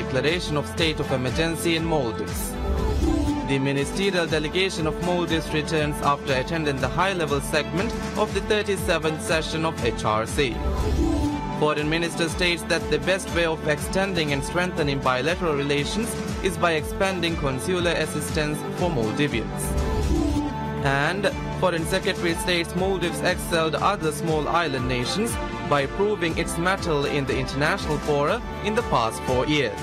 declaration of state of emergency in Maldives. The ministerial delegation of Maldives returns after attending the high-level segment of the 37th session of HRC. Foreign Minister states that the best way of extending and strengthening bilateral relations is by expanding consular assistance for Maldivians. And Foreign Secretary states Maldives excelled other small island nations by proving its mettle in the international fora in the past 4 years.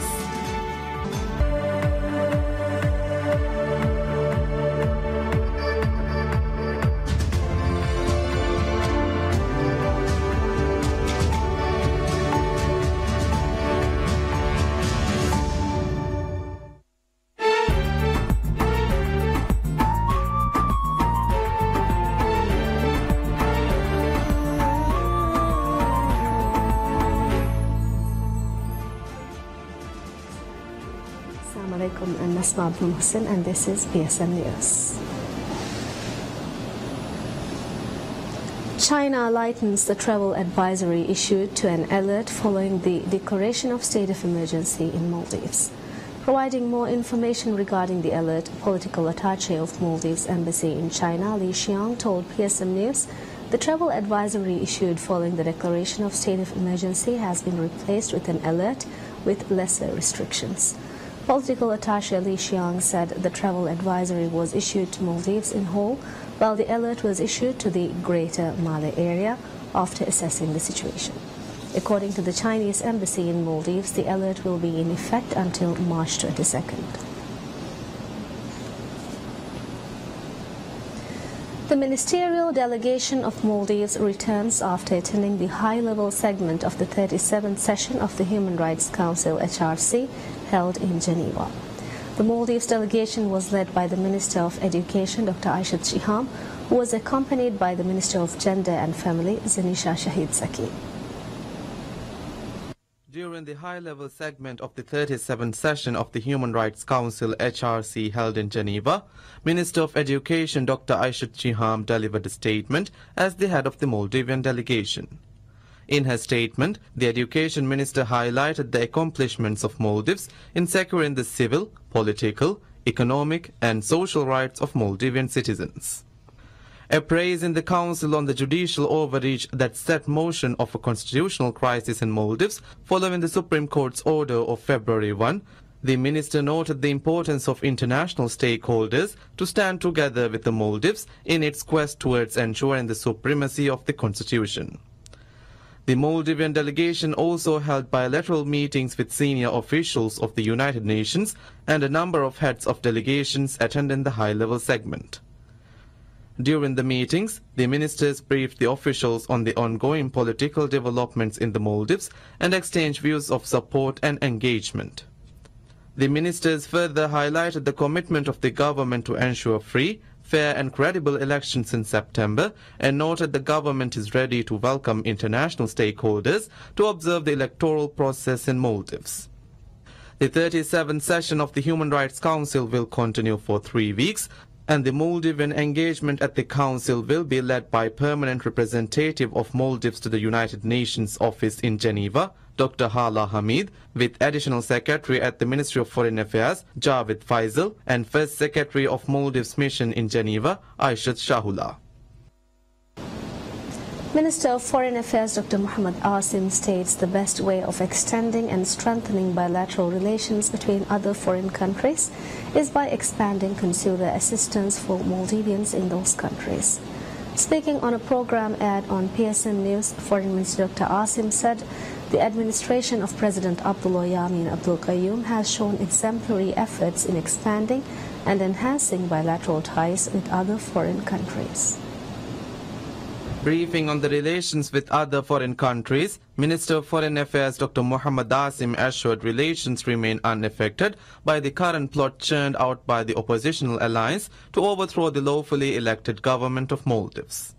I'm Nasma Abdul Hussein, and this is PSM News. China lightens the travel advisory issued to an alert following the declaration of state of emergency in Maldives. Providing more information regarding the alert, political attaché of Maldives Embassy in China, Li Xiang, told PSM News the travel advisory issued following the declaration of state of emergency has been replaced with an alert with lesser restrictions. Political attaché Li Xiang said the travel advisory was issued to Maldives in whole, while the alert was issued to the Greater Malay area after assessing the situation. According to the Chinese embassy in Maldives, the alert will be in effect until March 22nd. The ministerial delegation of Maldives returns after attending the high-level segment of the 37th session of the Human Rights Council HRC held in Geneva. The Maldives delegation was led by the Minister of Education, Dr. Aishat Shiham, who was accompanied by the Minister of Gender and Family, Zanisha Shahid Saki. During the high-level segment of the 37th session of the Human Rights Council HRC held in Geneva, Minister of Education Dr. Aishat Shiham delivered a statement as the head of the Maldivian delegation. In her statement, the Education Minister highlighted the accomplishments of Maldives in securing the civil, political, economic and social rights of Maldivian citizens. A praise in the Council on the judicial overreach that set motion of a constitutional crisis in Maldives following the Supreme Court's order of February 1, the Minister noted the importance of international stakeholders to stand together with the Maldives in its quest towards ensuring the supremacy of the Constitution. The Maldivian delegation also held bilateral meetings with senior officials of the United Nations and a number of heads of delegations attending the high-level segment. During the meetings, the ministers briefed the officials on the ongoing political developments in the Maldives and exchanged views of support and engagement. The ministers further highlighted the commitment of the government to ensure free, fair and credible elections in September and noted the government is ready to welcome international stakeholders to observe the electoral process in Maldives. The 37th session of the Human Rights Council will continue for 3 weeks, and the Maldivian engagement at the Council will be led by permanent representative of Maldives to the United Nations office in Geneva, Dr. Hala Hamid, with Additional Secretary at the Ministry of Foreign Affairs, Javed Faisal, and First Secretary of Maldives Mission in Geneva, Aishat Shahula. Minister of Foreign Affairs Dr. Muhammad Asim states the best way of extending and strengthening bilateral relations between other foreign countries is by expanding consular assistance for Maldivians in those countries. Speaking on a program aired on PSM News, Foreign Minister Dr. Asim said the administration of President Abdullah Yamin Abdul Qayyum has shown exemplary efforts in expanding and enhancing bilateral ties with other foreign countries. Briefing on the relations with other foreign countries, Minister of Foreign Affairs Dr. Muhammad Asim assured relations remain unaffected by the current plot churned out by the oppositional alliance to overthrow the lawfully elected government of Maldives.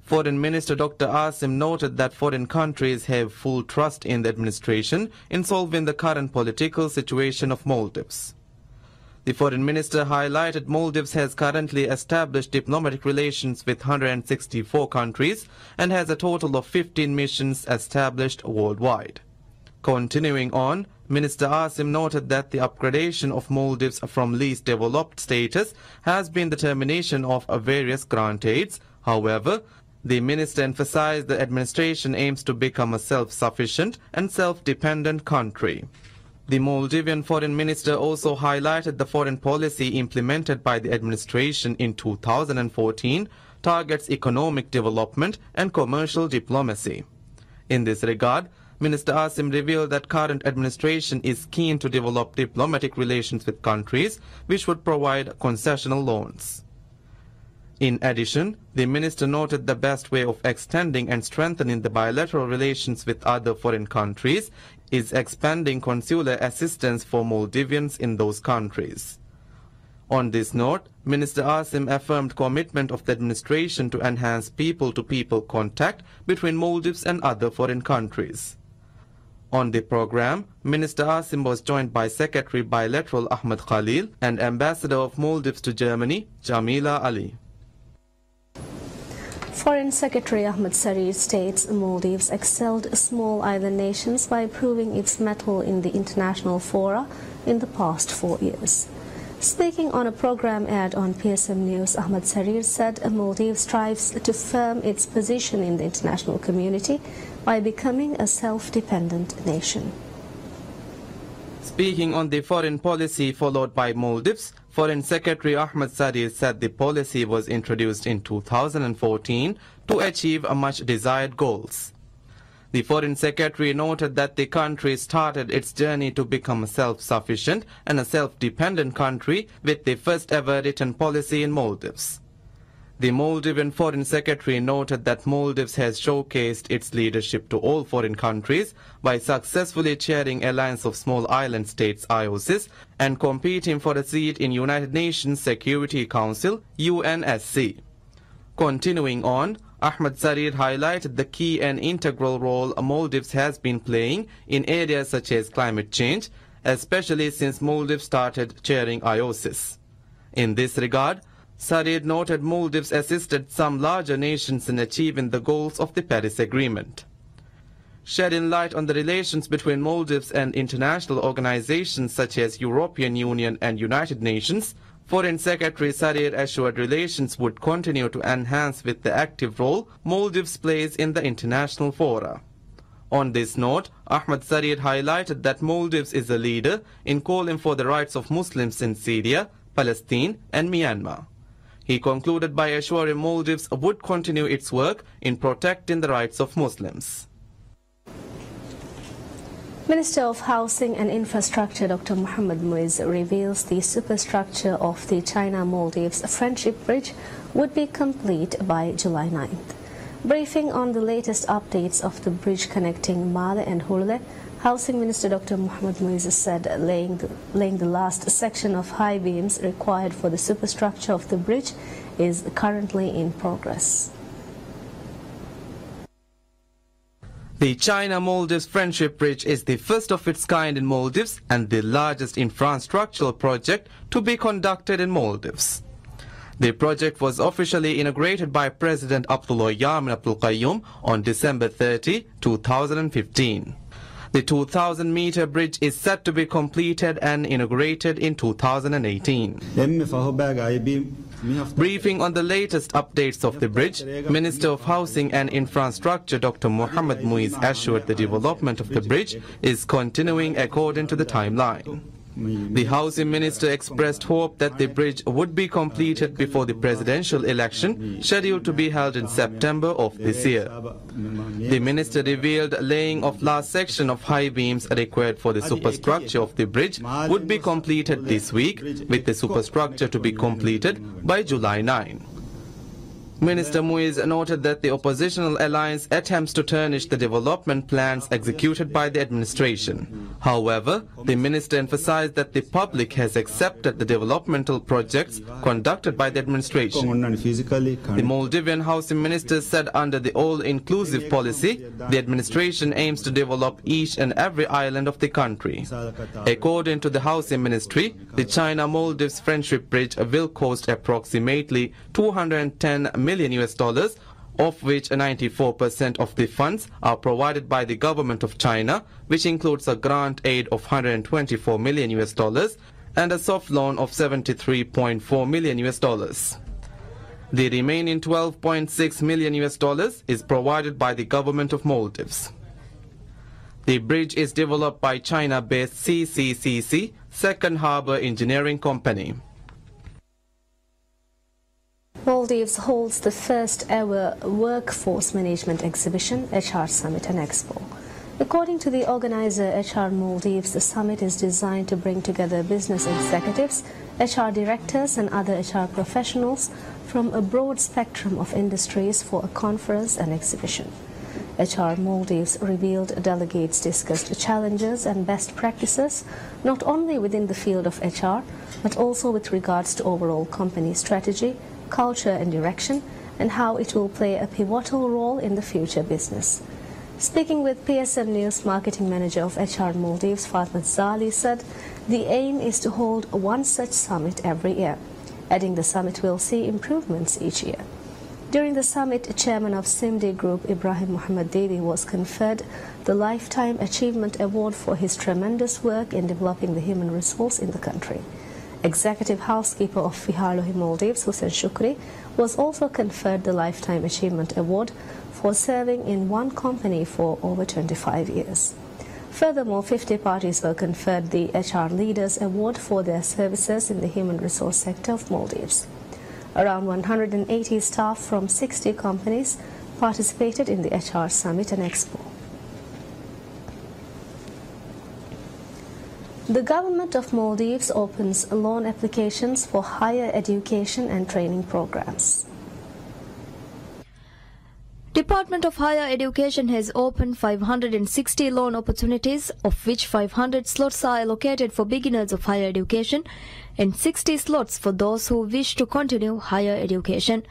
Foreign Minister Dr. Asim noted that foreign countries have full trust in the administration in solving the current political situation of Maldives. The Foreign Minister highlighted Maldives has currently established diplomatic relations with 164 countries and has a total of 15 missions established worldwide. Continuing on, Minister Asim noted that the upgradation of Maldives from least developed status has been the termination of various grant aids. However, the minister emphasized the administration aims to become a self-sufficient and self-dependent country. The Maldivian foreign minister also highlighted the foreign policy implemented by the administration in 2014 targets economic development and commercial diplomacy. In this regard, Minister Asim revealed that current administration is keen to develop diplomatic relations with countries which would provide concessional loans. In addition, the minister noted the best way of extending and strengthening the bilateral relations with other foreign countries is expanding consular assistance for Maldivians in those countries. On this note, Minister Asim affirmed commitment of the administration to enhance people-to-people contact between Maldives and other foreign countries. On the program, Minister Asim was joined by Secretary Bilateral Ahmed Khalil and Ambassador of Maldives to Germany, Jamila Ali. Foreign Secretary Ahmed Sarir states Maldives excelled small island nations by proving its mettle in the international fora in the past 4 years. Speaking on a program aired on PSM News, Ahmed Sarir said Maldives strives to firm its position in the international community by becoming a self-dependent nation. Speaking on the foreign policy followed by Maldives, Foreign Secretary Ahmed Sarir said the policy was introduced in 2014 to achieve much desired goals. The Foreign Secretary noted that the country started its journey to become a self-sufficient and a self-dependent country with the first ever written policy in Maldives. The Maldivian Foreign Secretary noted that Maldives has showcased its leadership to all foreign countries by successfully chairing Alliance of Small Island States (IOSIS) and competing for a seat in United Nations Security Council (UNSC). Continuing on, Ahmed Sarir highlighted the key and integral role Maldives has been playing in areas such as climate change, especially since Maldives started chairing IOSIS. In this regard, Sarir noted Maldives assisted some larger nations in achieving the goals of the Paris Agreement. Shedding light on the relations between Maldives and international organizations such as European Union and United Nations, Foreign Secretary Sarir assured relations would continue to enhance with the active role Maldives plays in the international fora. On this note, Ahmed Sarir highlighted that Maldives is a leader in calling for the rights of Muslims in Syria, Palestine and Myanmar. He concluded by assuring Maldives would continue its work in protecting the rights of Muslims. Minister of Housing and Infrastructure Dr. Mohammed Muiz reveals the superstructure of the China-Maldives Friendship Bridge would be complete by July 9th. Briefing on the latest updates of the bridge connecting Male and Hurle, Housing Minister Dr. Mohammed Muiz said laying the last section of high beams required for the superstructure of the bridge is currently in progress. The China-Maldives Friendship Bridge is the first of its kind in Maldives and the largest infrastructural project to be conducted in Maldives. The project was officially inaugurated by President Abdullah Yamin Abdul Qayyum on December 30, 2015. The 2,000-meter bridge is set to be completed and inaugurated in 2018. Briefing on the latest updates of the bridge, Minister of Housing and Infrastructure Dr. Mohammed Muiz assured the development of the bridge is continuing according to the timeline. The Housing Minister expressed hope that the bridge would be completed before the presidential election scheduled to be held in September of this year. The Minister revealed laying of last section of high beams required for the superstructure of the bridge would be completed this week, with the superstructure to be completed by July 9. Minister Muiz noted that the oppositional alliance attempts to tarnish the development plans executed by the administration. However, the minister emphasized that the public has accepted the developmental projects conducted by the administration. The Maldivian Housing Minister said under the all-inclusive policy, the administration aims to develop each and every island of the country. According to the Housing Ministry, the China-Maldives Friendship Bridge will cost approximately $210 million of which 94% of the funds are provided by the government of China, which includes a grant aid of $124 million and a soft loan of $73.4 million. The remaining $12.6 million is provided by the government of Maldives. The bridge is developed by China-based CCCC, Second Harbour Engineering Company. Maldives holds the first ever workforce management exhibition, HR Summit and Expo. According to the organizer HR Maldives, the summit is designed to bring together business executives, HR directors and other HR professionals from a broad spectrum of industries for a conference and exhibition. HR Maldives revealed delegates discussed challenges and best practices not only within the field of HR but also with regards to overall company strategy, culture and direction, and how it will play a pivotal role in the future business. Speaking with PSM News marketing manager of HR Maldives, Fatma Zali, said the aim is to hold one such summit every year, adding the summit will see improvements each year. During the summit, chairman of Simdi Group, Ibrahim Muhammad Devi, was conferred the Lifetime Achievement Award for his tremendous work in developing the human resource in the country. Executive housekeeper of Fihalohi Maldives, Hussein Shukri, was also conferred the Lifetime Achievement Award for serving in one company for over 25 years. Furthermore, 50 parties were conferred the HR Leaders Award for their services in the human resource sector of Maldives. Around 180 staff from 60 companies participated in the HR Summit and Expo. The government of Maldives opens loan applications for higher education and training programs. Department of Higher Education has opened 560 loan opportunities, of which 500 slots are allocated for beginners of higher education and 60 slots for those who wish to continue higher education.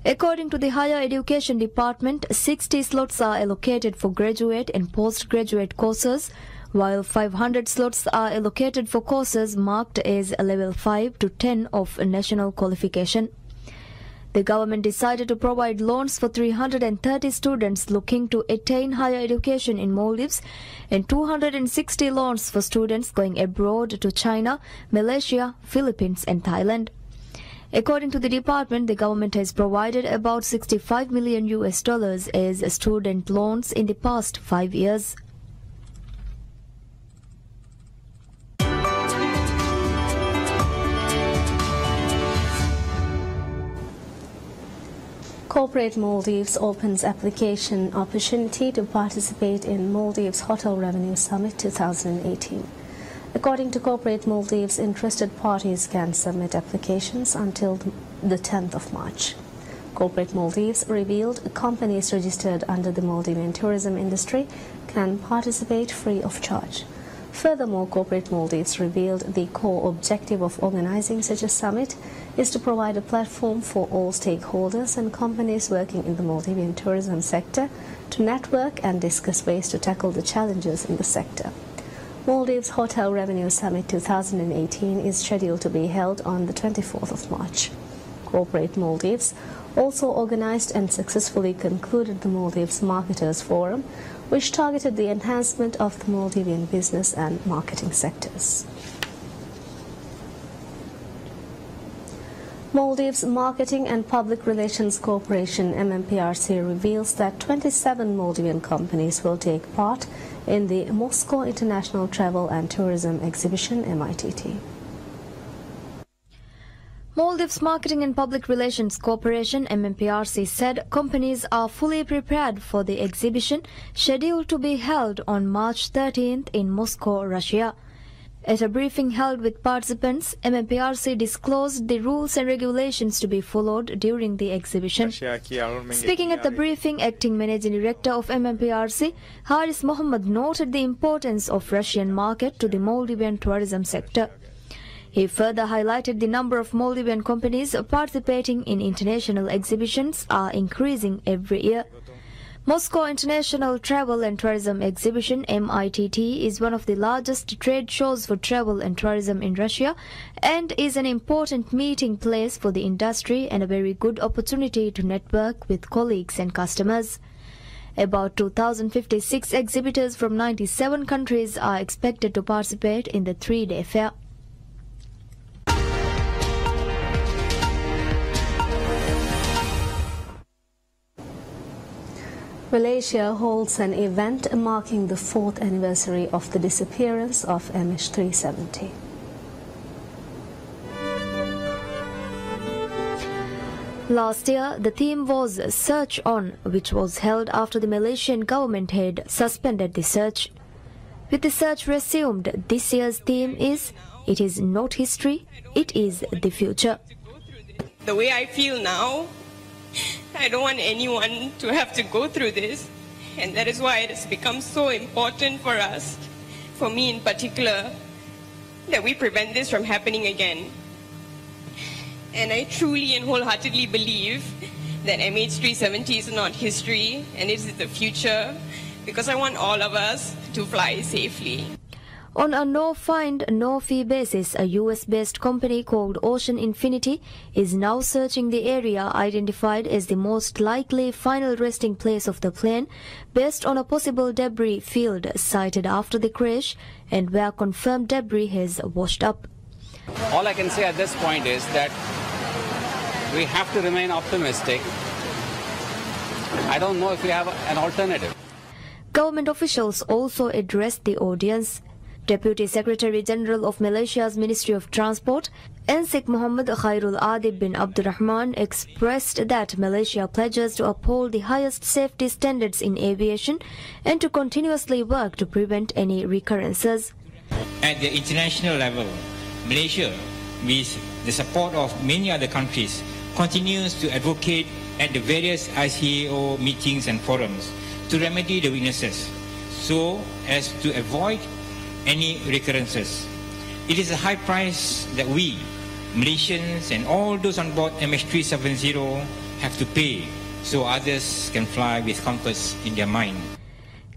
According to the Higher Education Department, 60 slots are allocated for graduate and postgraduate courses, while 500 slots are allocated for courses marked as level 5 to 10 of national qualification. The government decided to provide loans for 330 students looking to attain higher education in Maldives and 260 loans for students going abroad to China, Malaysia, Philippines and Thailand. According to the department, the government has provided about $65 million as student loans in the past 5 years. Corporate Maldives opens application opportunity to participate in Maldives Hotel Revenue Summit 2018. According to Corporate Maldives, interested parties can submit applications until the 10th of March. Corporate Maldives revealed companies registered under the Maldivian tourism industry can participate free of charge. Furthermore, Corporate Maldives revealed the core objective of organizing such a summit is to provide a platform for all stakeholders and companies working in the Maldivian tourism sector to network and discuss ways to tackle the challenges in the sector. Maldives Hotel Revenue Summit 2018 is scheduled to be held on the 24th of March. Corporate Maldives also organized and successfully concluded the Maldives Marketers Forum, which targeted the enhancement of the Maldivian business and marketing sectors. Maldives Marketing and Public Relations Corporation MMPRC reveals that 27 Maldivian companies will take part in the Moscow International Travel and Tourism Exhibition MITT. Maldives Marketing and Public Relations Corporation MMPRC said companies are fully prepared for the exhibition scheduled to be held on March 13th in Moscow, Russia. At a briefing held with participants, MMPRC disclosed the rules and regulations to be followed during the exhibition. Speaking at the briefing, Acting Managing Director of MMPRC, Haris Mohammed, noted the importance of Russian market to the Maldivian tourism sector. He further highlighted the number of Maldivian companies participating in international exhibitions are increasing every year. Moscow International Travel and Tourism Exhibition (MITT) is one of the largest trade shows for travel and tourism in Russia and is an important meeting place for the industry and a very good opportunity to network with colleagues and customers. About 2,056 exhibitors from 97 countries are expected to participate in the three-day fair. Malaysia holds an event marking the 4th anniversary of the disappearance of MH370. Last year, the theme was Search On, which was held after the Malaysian government had suspended the search. With the search resumed, this year's theme is It is not history, it is the future. The way I feel now, I don't want anyone to have to go through this, and that is why it has become so important for us, for me in particular, that we prevent this from happening again. And I truly and wholeheartedly believe that MH370 is not history and it is the future, because I want all of us to fly safely. On a no-find, no-fee basis, a US-based company called Ocean Infinity is now searching the area identified as the most likely final resting place of the plane based on a possible debris field sighted after the crash and where confirmed debris has washed up. All I can say at this point is that we have to remain optimistic. I don't know if we have an alternative. Government officials also addressed the audience. Deputy Secretary General of Malaysia's Ministry of Transport, Ensik Muhammad Khairul Adib bin Abdurrahman, expressed that Malaysia pledges to uphold the highest safety standards in aviation and to continuously work to prevent any recurrences. At the international level, Malaysia, with the support of many other countries, continues to advocate at the various ICAO meetings and forums to remedy the weaknesses so as to avoid any recurrences. It is a high price that we, Malaysians and all those on board MH370 have to pay so others can fly with comfort in their mind.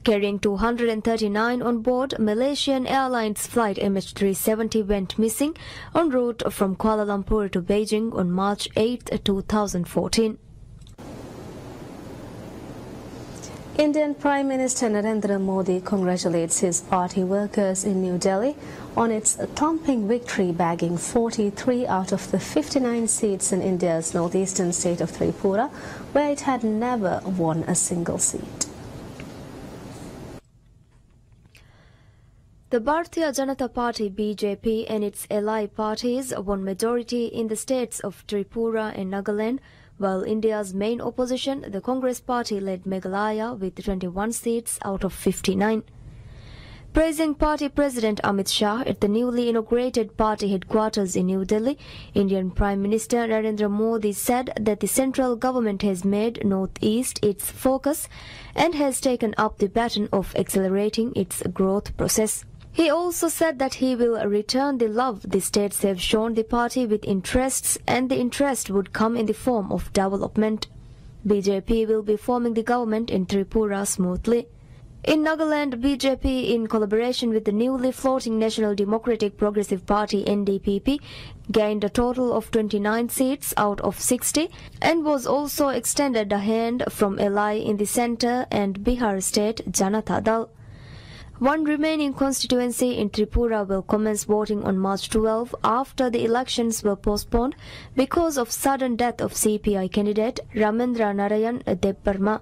Carrying 239 on board, Malaysian Airlines flight MH370 went missing en route from Kuala Lumpur to Beijing on March 8, 2014. Indian Prime Minister Narendra Modi congratulates his party workers in New Delhi on its thumping victory, bagging 43 out of the 59 seats in India's northeastern state of Tripura, where it had never won a single seat. The Bharatiya Janata Party (BJP) and its ally parties won majority in the states of Tripura and Nagaland, while India's main opposition, the Congress Party, led Meghalaya with 21 seats out of 59. Praising party President Amit Shah at the newly inaugurated party headquarters in New Delhi, Indian Prime Minister Narendra Modi said that the central government has made Northeast its focus and has taken up the baton of accelerating its growth process. He also said that he will return the love the states have shown the party with interests, and the interest would come in the form of development. BJP will be forming the government in Tripura smoothly. In Nagaland, BJP, in collaboration with the newly floating National Democratic Progressive Party (NDPP), gained a total of 29 seats out of 60 and was also extended a hand from ally in the centre and Bihar state Janata Dal. One remaining constituency in Tripura will commence voting on March 12 after the elections were postponed because of sudden death of CPI candidate Ramendra Narayan Debbarma.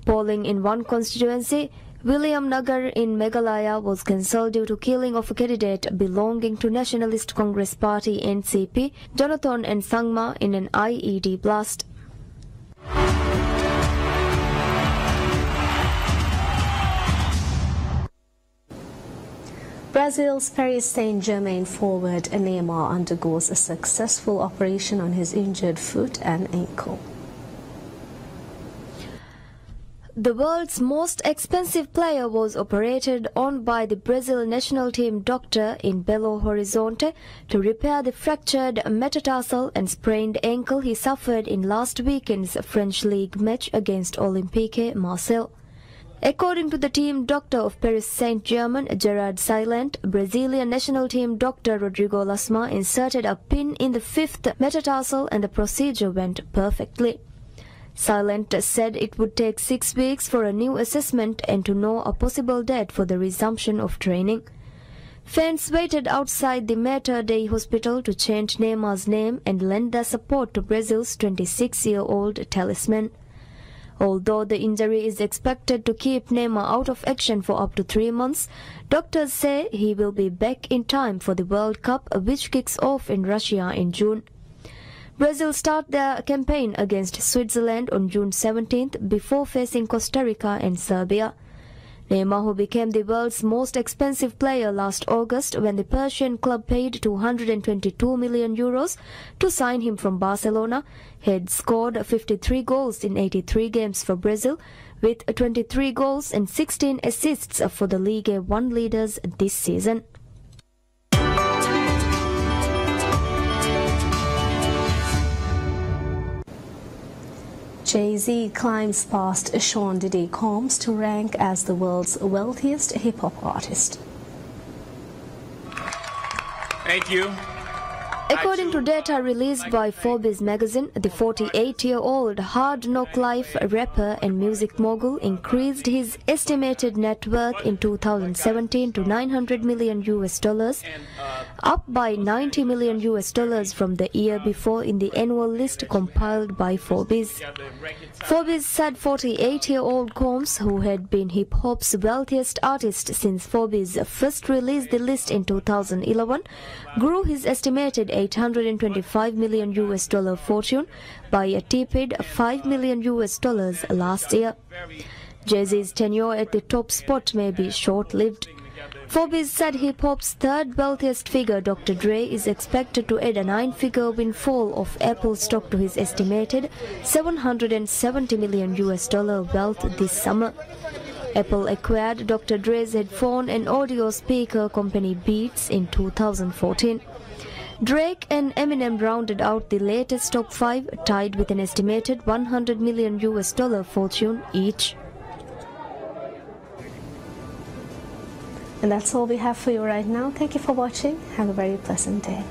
Polling in one constituency, William Nagar in Meghalaya, was cancelled due to killing of a candidate belonging to Nationalist Congress Party (NCP, Jonathan and Sangma, in an IED blast. Brazil's Paris Saint-Germain forward Neymar undergoes a successful operation on his injured foot and ankle. The world's most expensive player was operated on by the Brazil national team doctor in Belo Horizonte to repair the fractured metatarsal and sprained ankle he suffered in last weekend's French league match against Olympique Marseille. According to the team doctor of Paris Saint-Germain, Gerard Silent, Brazilian national team doctor Rodrigo Lasma inserted a pin in the fifth metatarsal and the procedure went perfectly. Silent said it would take 6 weeks for a new assessment and to know a possible date for the resumption of training. Fans waited outside the Mater Dei hospital to chant Neymar's name and lend their support to Brazil's 26-year-old talisman. Although the injury is expected to keep Neymar out of action for up to 3 months, doctors say he will be back in time for the World Cup, which kicks off in Russia in June. Brazil start their campaign against Switzerland on June 17th before facing Costa Rica and Serbia. Neymar, who became the world's most expensive player last August when the Persian club paid 222 million euros to sign him from Barcelona, had scored 53 goals in 83 games for Brazil, with 23 goals and 16 assists for the Ligue 1 leaders this season. Jay-Z climbs past Sean Diddy Combs to rank as the world's wealthiest hip-hop artist. Thank you. According to data released by Forbes magazine, the 48-year-old Hard Knock Life rapper and music mogul increased his estimated net worth in 2017 to $900 million, up by $90 million from the year before in the annual list compiled by Forbes. Forbes said 48-year-old Combs, who had been hip-hop's wealthiest artist since Forbes first released the list in 2011, grew his estimated $825 million fortune by a tepid $5 million last year. Jay-Z's tenure at the top spot may be short-lived. Forbes said hip-hop's third wealthiest figure, Dr. Dre, is expected to add a 9-figure windfall of Apple stock to his estimated $770 million wealth this summer. Apple acquired Dr. Dre's headphone and audio speaker company Beats in 2014. Drake and Eminem rounded out the latest top 5, tied with an estimated $100 million fortune each. And that's all we have for you right now. Thank you for watching. Have a very pleasant day.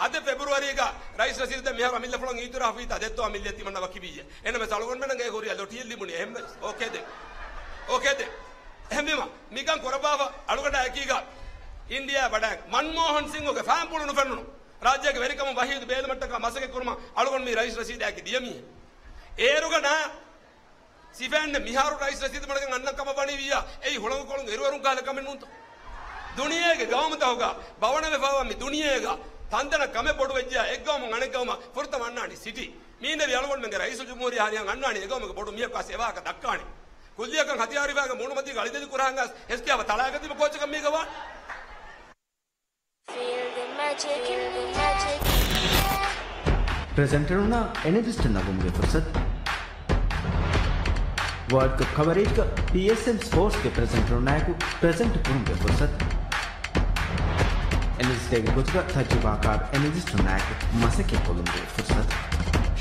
Ada Februari ga rais rasid da mehar amilla fulang itu rafi ta detto amilla ti manna wakibiye ena me salgon men ngai gori allo tiel limuni em okay de hemma mikan korabava alugada akiga India badak Manmohan Singh oge fampulu nu fennu rajya ge verikam wahid bel mattaka masake kurma alugon mi rais rasid aki diyami erugada sifanne miharu rais rasid managen annakama bani wiya ei holang kolong eruwarun kala kamen nunto duniyege gawmata hoga bavana me bawa mi duniyega Tandana kame bodu vejja eggawmu anegawma furta mannani city meene yalwon menge raisul jumhuri hariyan annani eggawmu bodu miya ka seva ka dakkani kulliyakan hatiyari vaga moonu mati galidedi kuranga heskiya talagati kochakam megawa Feel the magic presenter una energist nagumge fursat World Cup coverage ka PSM sports ke presenter una ko present kurunge fursat Energist ke kuchka tajrubakar energist una ko masake kolumge fursat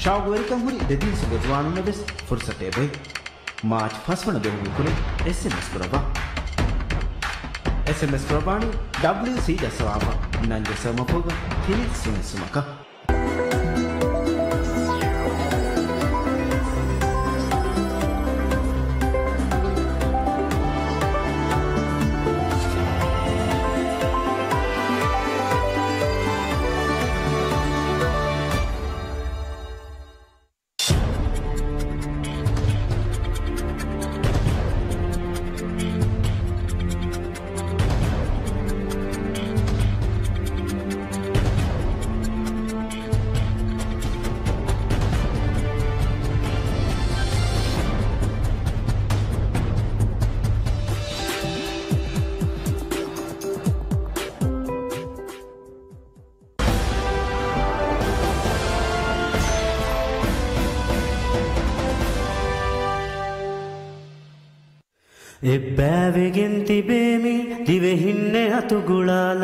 Shawg welcome huri dedin sugwanu na bes fursat e bhai March 1 wana dohu kure SMS kuraba SMS Prabani WC Dasawaba Nanja Samapoga Kinit Sumisumaka. ಎಬ್ಬಾವೆಗೆಂತಿ ಬೇಮಿ ದಿವೆ ಹಿನ್ನೆ ಅತುಗುಳಾಲ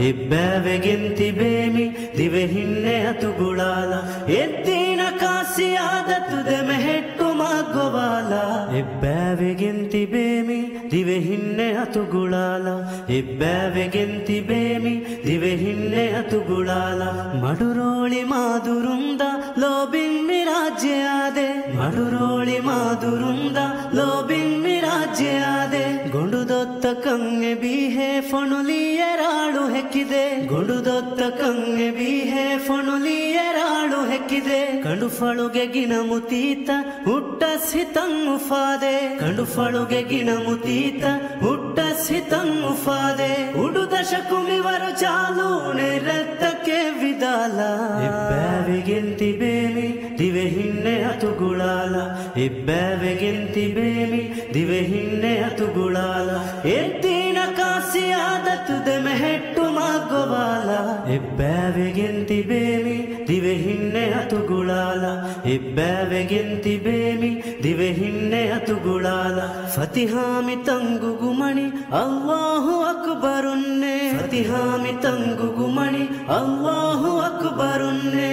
ಎಬ್ಬಾವೆಗೆಂತಿ ಬೇಮಿ ದಿವೆ ಹಿನ್ನೆ ಅತುಗುಳಾಲ ಎದ್ದಿನ ಕಾಸಿಯಾದ ತುದೆ ಮೆಹೆಟ್ಟು ಮಾಗೋವಾಲ ಎಬ್ಬಾವೆಗೆಂತಿ ಬೇಮಿ ದಿವೆ ಹಿನ್ನೆ ಅತುಗುಳಾಲ ಎಬ್ಬಾವೆಗೆಂತಿ ಬೇಮಿ ದಿವೆ ಹಿನ್ನೆ ಅತುಗುಳಾಲ ಮಡುರೋಳಿ ಮಾದುರುಂದ ಲೋಬಿನ್ನಿ ರಾಜ್ಯಾದೆ ಮಡುರೋಳಿ ಮಾದುರುಂದ ಲೋಬಿನ್ನಿ ರಾಜ್ಯಾದೆ ಗೊಂಡುದೊತ್ತ ಕಂಗೆ ಬೀಹೆ ಫೊಣುಲಿಯರಾಳು ಹೆಕ್ಕಿದೆ ಗೊಂಡುದೊತ್ತ ಕಂಗೆ ಬೀಹೆ ಫೊಣುಲಿಯರಾಳು ಹೆಕ್ಕಿದೆ ಕಂಡುಫಳುಗೆ ಗಿನ ಮುತೀತ ಹುಟ್ಟಸಿ ತಂಗು ಫಾದೆ ಕಂಡುಫಳುಗೆ ಗಿನ ಮುತೀತ ಹುಟ್ಟಸಿ ತಂಗು ಫಾದೆ ಉಡುದ ಶಕುಮಿವರು ಚಾಲು ರಕ್ತಕ್ಕೆ ವಿದಾಲ ಇಬ್ಬಾವೆಗೆಂತಿ ಬೇಮಿ ದಿವೆ ಹಿನ್ನೆ ಅತುಗುಳಾಲ ಇಬ್ಬಾವೆಗೆಂತಿ ಬೇಮಿ ದಿವೆ ಹಿನ್ನೆ ಅತುಗುಳಾಲ ಎದ್ದಿನ ಕಾಸಿಯಾದ ತುದೆ ಮೆಹೆಟ್ಟು ಮಾಗೋವಾಲ ಇಬ್ಬಾವೆಗೆಂತಿ ಬೇಮಿ ದಿವೆ ಹಿನ್ನೆ ಅತುಗುಳಾಲ ಇಬ್ಬಾವೆಗೆಂತಿ ಬೇಮಿ ದಿವೆ ಹಿನ್ನೆ ಅತುಗುಳಾಲ ಫತಿಹಾಮಿ ತಂಗು ಗುಮಣಿ ಅಲ್ಲಾಹು ಅಕ್ಬರುನ್ನೆ ಫತಿಹಾಮಿ ತಂಗು ಗುಮಣಿ ಅಲ್ಲಾಹು ಅಕ್ಬರುನ್ನೆ